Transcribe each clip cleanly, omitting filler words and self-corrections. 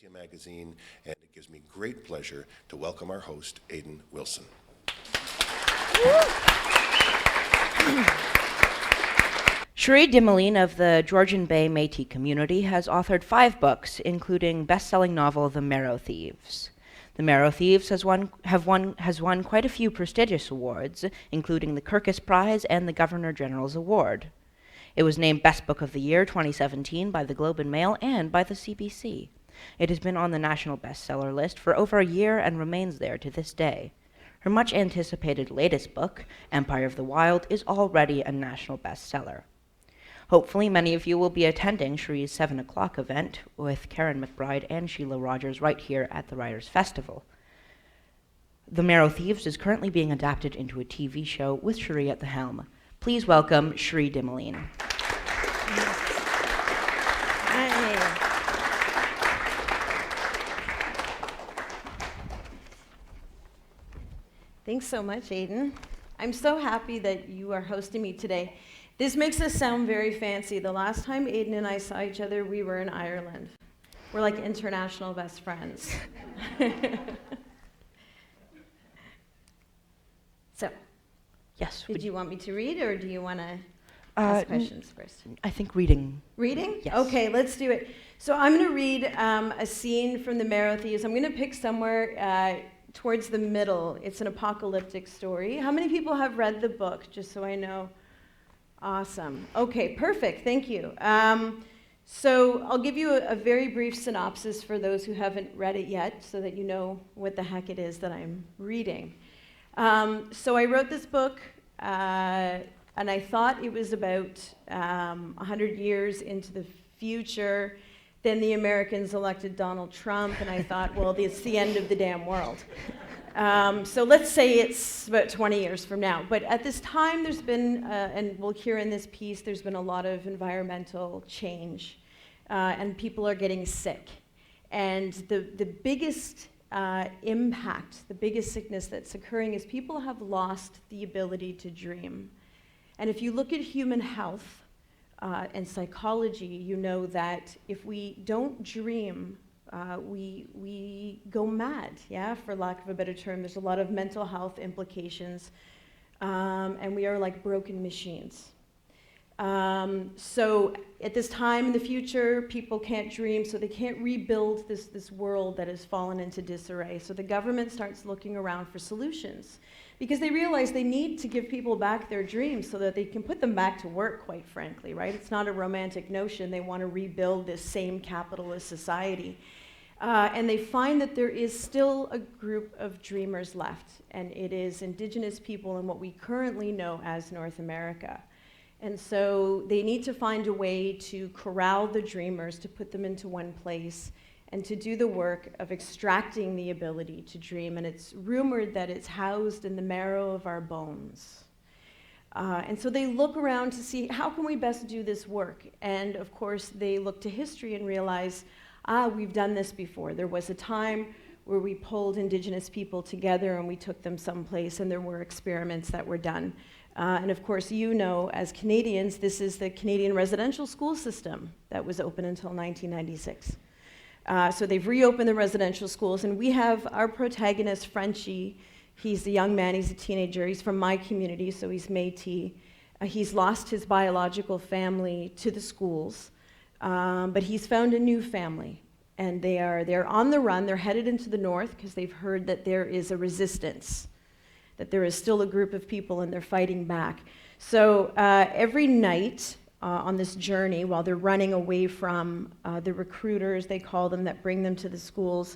magazine, and it gives me great pleasure to welcome our host, Aidan Wilson. Cherie Dimaline of the Georgian Bay Métis community has authored 5 books, including best-selling novel The Mara Thieves. The Mara Thieves has won quite a few prestigious awards, including the Kirkus Prize and the Governor General's Award. It was named Best Book of the Year 2017 by the Globe and Mail and by the CBC. It has been on the national bestseller list for over a year and remains there to this day. Her much-anticipated latest book, Empire of the Wild, is already a national bestseller. Hopefully, many of you will be attending Cherie's 7 o'clock event with Karen McBride and Sheila Rogers right here at the Writers' Festival. The Mara Thieves is currently being adapted into a TV show with Cherie at the helm. Please welcome Cherie Dimaline. Thanks so much, Aidan. I'm so happy that you are hosting me today. This makes us sound very fancy. The last time Aidan and I saw each other, we were in Ireland. We're like international best friends. So, Yes. did you want me to read, or do you want to ask questions first? I think reading. Reading? Yes. Okay, let's do it. So I'm going to read a scene from the Mara Thieves. I'm going to pick somewhere towards the middle. It's an apocalyptic story. How many people have read the book, just so I know? Awesome. Okay, perfect. Thank you. So I'll give you a very brief synopsis for those who haven't read it yet, so that you know what the heck it is that I'm reading. So I wrote this book, and I thought it was about 100 years into the future. Then the Americans elected Donald Trump, and I thought, well, it's the end of the damn world. So let's say it's about 20 years from now. But at this time, there's been, and we'll hear in this piece, there's been a lot of environmental change, and people are getting sick. And the biggest impact, the biggest sickness that's occurring is people have lost the ability to dream. And if you look at human health and psychology, you know that if we don't dream, we go mad, yeah, for lack of a better term. There's a lot of mental health implications, and we are like broken machines. So at this time in the future, people can't dream, so they can't rebuild this world that has fallen into disarray. So the government starts looking around for solutions, because they realize they need to give people back their dreams so that they can put them back to work, quite frankly, right? It's not a romantic notion. They want to rebuild this same capitalist society. And they find that there is still a group of dreamers left, and it is Indigenous people in what we currently know as North America. And so they need to find a way to corral the dreamers, to put them into one place, and to do the work of extracting the ability to dream. And it's rumored that it's housed in the marrow of our bones. And so they look around to see, how can we best do this work? And of course, they look to history and realize, we've done this before. There was a time where we pulled Indigenous people together and we took them someplace, and there were experiments that were done. And of course, you know, as Canadians, this is the Canadian residential school system that was open until 1996. So they've reopened the residential schools, and we have our protagonist, Frenchie. He's a young man, he's a teenager, he's from my community, so he's Métis. He's lost his biological family to the schools, but he's found a new family. And they're on the run, they're headed into the north because they've heard that there is a resistance, that there is still a group of people and they're fighting back. So every night on this journey, while they're running away from the recruiters, they call them, that bring them to the schools,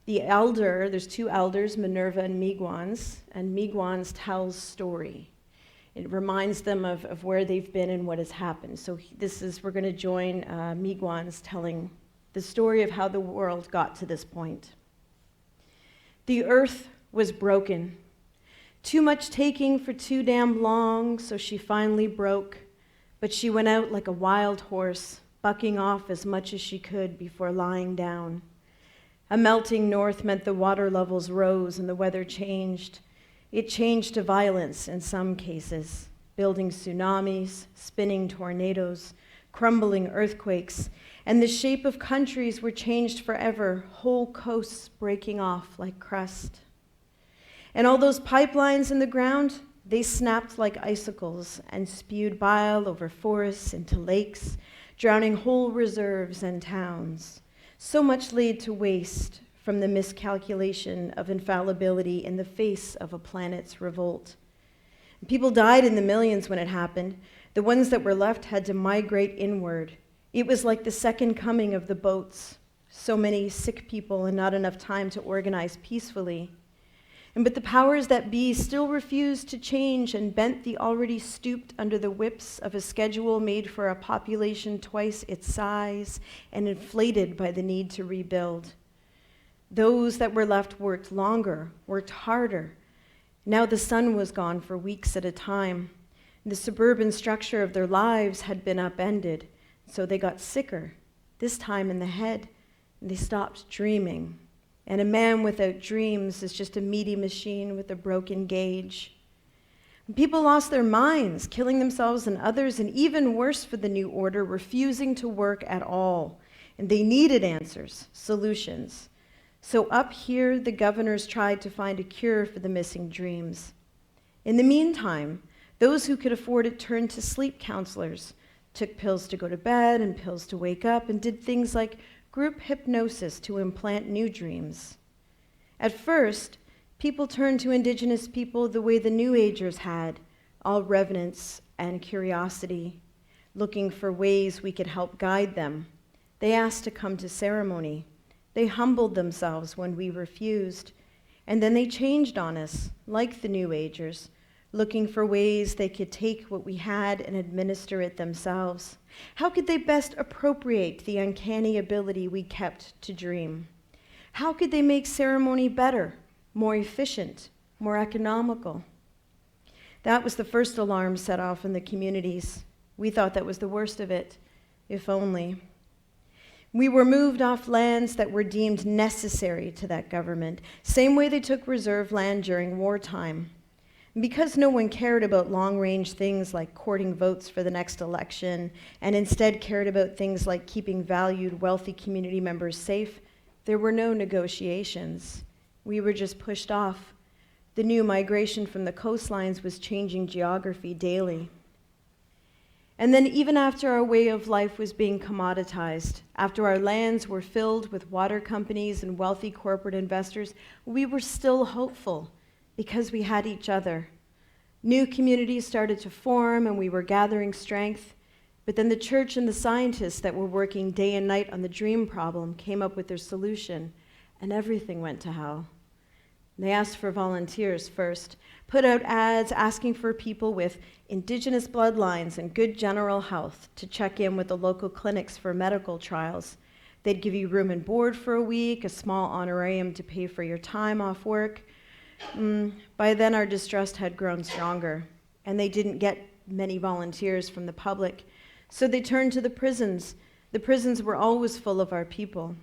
there's 2 elders, Minerva and Miigwans tells story. It reminds them of where they've been and what has happened. So we're going to join Miigwans telling the story of how the world got to this point. The earth was broken. Too much taking for too damn long, so she finally broke. But she went out like a wild horse, bucking off as much as she could before lying down. A melting north meant the water levels rose and the weather changed. It changed to violence in some cases, building tsunamis, spinning tornadoes, crumbling earthquakes, and the shape of countries were changed forever, whole coasts breaking off like crust. And all those pipelines in the ground, they snapped like icicles and spewed bile over forests into lakes, drowning whole reserves and towns. So much laid to waste from the miscalculation of infallibility in the face of a planet's revolt. People died in the millions when it happened. The ones that were left had to migrate inward. It was like the second coming of the boats. So many sick people and not enough time to organize peacefully. But the powers that be still refused to change and bent the already stooped under the whips of a schedule made for a population twice its size and inflated by the need to rebuild. Those that were left worked longer, worked harder. Now the sun was gone for weeks at a time. The suburban structure of their lives had been upended, so they got sicker, this time in the head, and they stopped dreaming. And a man without dreams is just a meaty machine with a broken gauge. People lost their minds, killing themselves and others, and even worse for the new order, refusing to work at all. And they needed answers, solutions. So up here, the governors tried to find a cure for the missing dreams. In the meantime, those who could afford it turned to sleep counselors, took pills to go to bed and pills to wake up, and did things like group hypnosis to implant new dreams. At first, people turned to Indigenous people the way the New Agers had, all reverence and curiosity, looking for ways we could help guide them. They asked to come to ceremony. They humbled themselves when we refused, and then they changed on us, like the New Agers, looking for ways they could take what we had and administer it themselves. How could they best appropriate the uncanny ability we kept to dream? How could they make ceremony better, more efficient, more economical? That was the first alarm set off in the communities. We thought that was the worst of it, if only. We were moved off lands that were deemed necessary to that government, same way they took reserve land during wartime. Because no one cared about long-range things like courting votes for the next election, and instead cared about things like keeping valued, wealthy community members safe, there were no negotiations. We were just pushed off. The new migration from the coastlines was changing geography daily. And then even after our way of life was being commoditized, after our lands were filled with water companies and wealthy corporate investors, we were still hopeful because we had each other. New communities started to form and we were gathering strength, but then the church and the scientists that were working day and night on the dream problem came up with their solution, and everything went to hell. They asked for volunteers first, put out ads asking for people with Indigenous bloodlines and good general health to check in with the local clinics for medical trials. They'd give you room and board for a week, a small honorarium to pay for your time off work. By then, our distrust had grown stronger, and they didn't get many volunteers from the public, so they turned to the prisons. The prisons were always full of our people.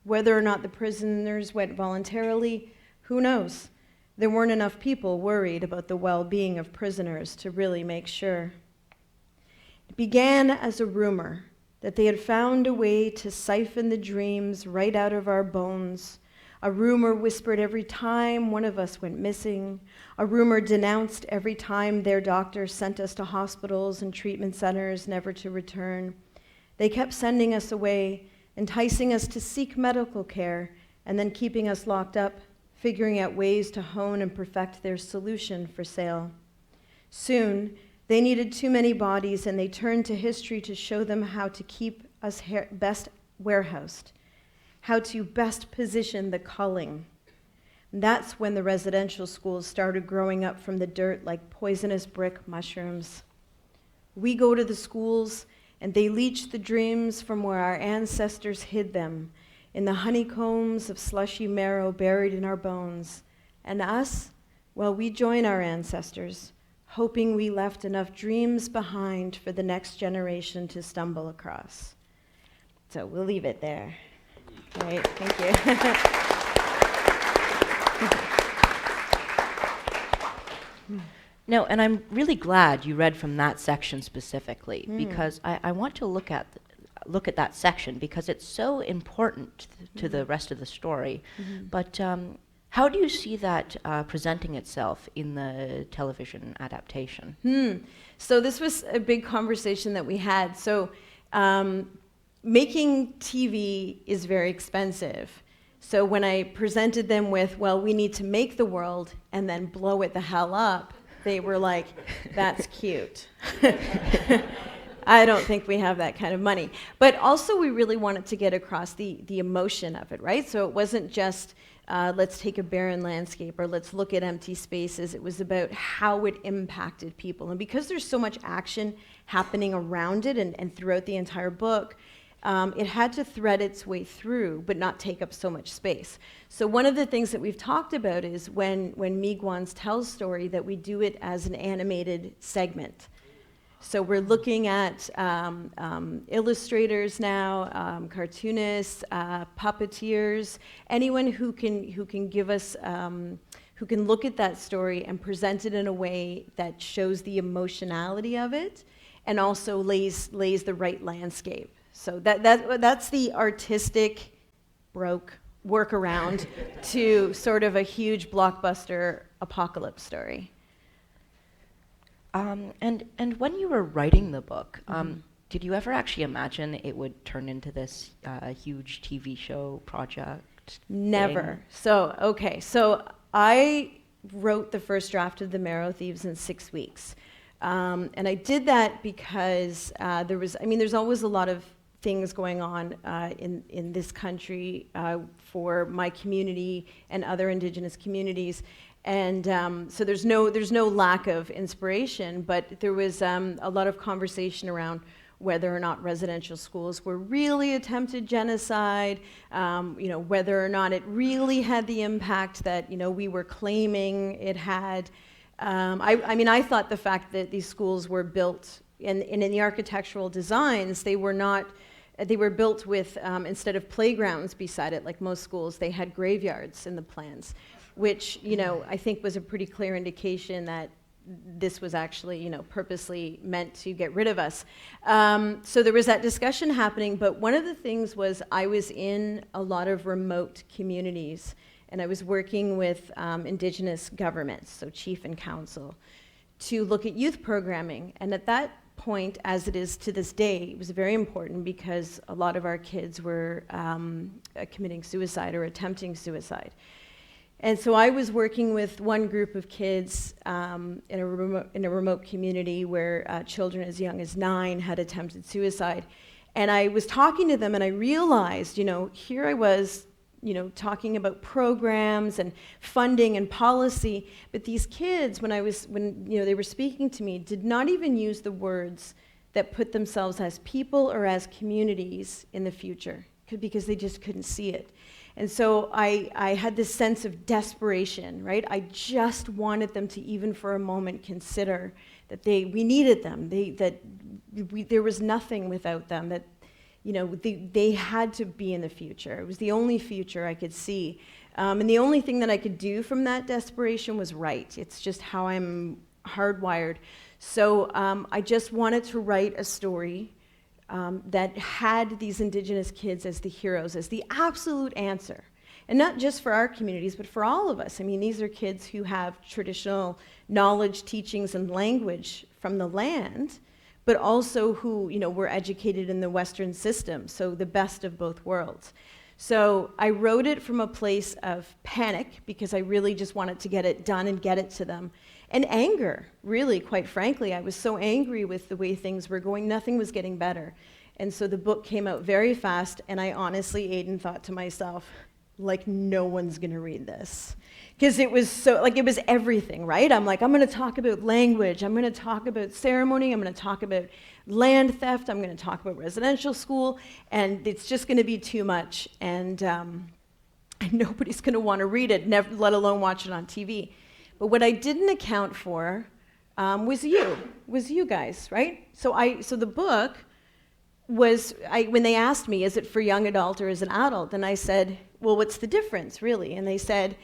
Whether or not the prisoners went voluntarily, who knows? There weren't enough people worried about the well-being of prisoners to really make sure. It began as a rumor that they had found a way to siphon the dreams right out of our bones. A rumor whispered every time one of us went missing. A rumor denounced every time their doctor sent us to hospitals and treatment centers never to return. They kept sending us away, enticing us to seek medical care, and then keeping us locked up, figuring out ways to hone and perfect their solution for sale. Soon, they needed too many bodies, and they turned to history to show them how to keep us best warehoused, how to best position the culling. And that's when the residential schools started growing up from the dirt like poisonous brick mushrooms. We go to the schools, and they leach the dreams from where our ancestors hid them, in the honeycombs of slushy marrow buried in our bones. And us, well, we join our ancestors, hoping we left enough dreams behind for the next generation to stumble across. So we'll leave it there. Great, thank you. No, and I'm really glad you read from that section specifically, because I want to look at that section because it's so important to the rest of the story. But how do you see that presenting itself in the television adaptation? So this was a big conversation that we had. So making TV is very expensive. So when I presented them with, well, we need to make the world and then blow it the hell up, they were like, that's cute. I don't think we have that kind of money. But also we really wanted to get across the emotion of it, right? So it wasn't just, let's take a barren landscape or let's look at empty spaces. It was about how it impacted people. And because there's so much action happening around it and throughout the entire book, it had to thread its way through, but not take up so much space. So one of the things that we've talked about is when Miigwans tells story, that we do it as an animated segment. So we're looking at illustrators now, cartoonists, puppeteers, anyone who can give us, who can look at that story and present it in a way that shows the emotionality of it, and also lays the right landscape. So that's the artistic workaround to sort of a huge blockbuster apocalypse story. And when you were writing the book, did you ever actually imagine it would turn into this huge TV show project? Never. Thing? So I wrote the first draft of the Mara Thieves in 6 weeks. And I did that because there's always a lot of things going on in this country for my community and other Indigenous communities. And so there's no lack of inspiration, but there was a lot of conversation around whether or not residential schools were really attempted genocide, whether or not it really had the impact that we were claiming it had. I thought the fact that these schools were built and in the architectural designs, they were built with, instead of playgrounds beside it, like most schools, they had graveyards in the plans, which, I think was a pretty clear indication that this was actually, purposely meant to get rid of us. So there was that discussion happening, but one of the things was I was in a lot of remote communities, and I was working with Indigenous governments, so chief and council, to look at youth programming. And at that point, as it is to this day, it was very important because a lot of our kids were committing suicide or attempting suicide. And so I was working with one group of kids in a remote community where children as young as 9 had attempted suicide. And I was talking to them and I realized, here I was, talking about programs and funding and policy, but these kids, when they were speaking to me, did not even use the words that put themselves as people or as communities in the future, because they just couldn't see it. And so I had this sense of desperation, right? I just wanted them to even for a moment consider that we needed them, there was nothing without them, that they had to be in the future. It was the only future I could see. And the only thing that I could do from that desperation was write. It's just how I'm hardwired. So I just wanted to write a story that had these Indigenous kids as the heroes, as the absolute answer. And not just for our communities, but for all of us. I mean, these are kids who have traditional knowledge, teachings, and language from the land, but also who, were educated in the Western system, so the best of both worlds. So I wrote it from a place of panic, because I really just wanted to get it done and get it to them. And anger, really, quite frankly. I was so angry with the way things were going. Nothing was getting better. And so the book came out very fast, and I honestly, Aidan, thought to myself, no one's going to read this. Because it was so, it was everything, right? I'm going to talk about language. I'm going to talk about ceremony. I'm going to talk about land theft. I'm going to talk about residential school. And it's just going to be too much. And nobody's going to want to read it, let alone watch it on TV. But what I didn't account for was you guys, right? So the book was, when they asked me, is it for young adult or as an adult? And I said, well, what's the difference, really? And they said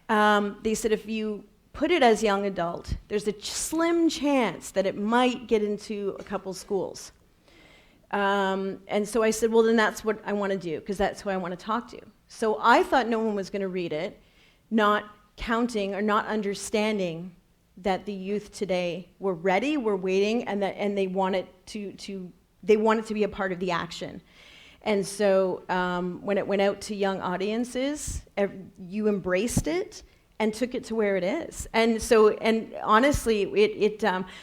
if you put it as young adult. There's a slim chance that it might get into a couple schools. And so I said, well, then that's what I want to do, because that's who I want to talk to. So I thought no one was going to read it, not counting or not understanding that the youth today were ready, were waiting, and they wanted they wanted to be a part of the action. And so when it went out to young audiences, you embraced it and took it to where it is. And so, and honestly,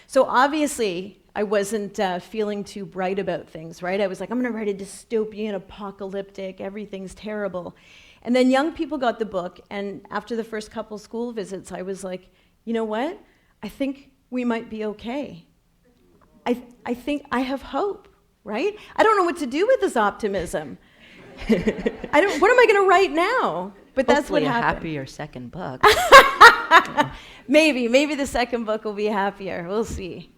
so obviously I wasn't feeling too bright about things, right? I was like, I'm going to write a dystopian, apocalyptic, everything's terrible. And then young people got the book, and after the first couple school visits, I was like, you know what? I think we might be okay. I think I have hope, right? I don't know what to do with this optimism. What am I going to write now? But that's what happened. Hopefully a happier second book. Maybe the second book will be happier. We'll see.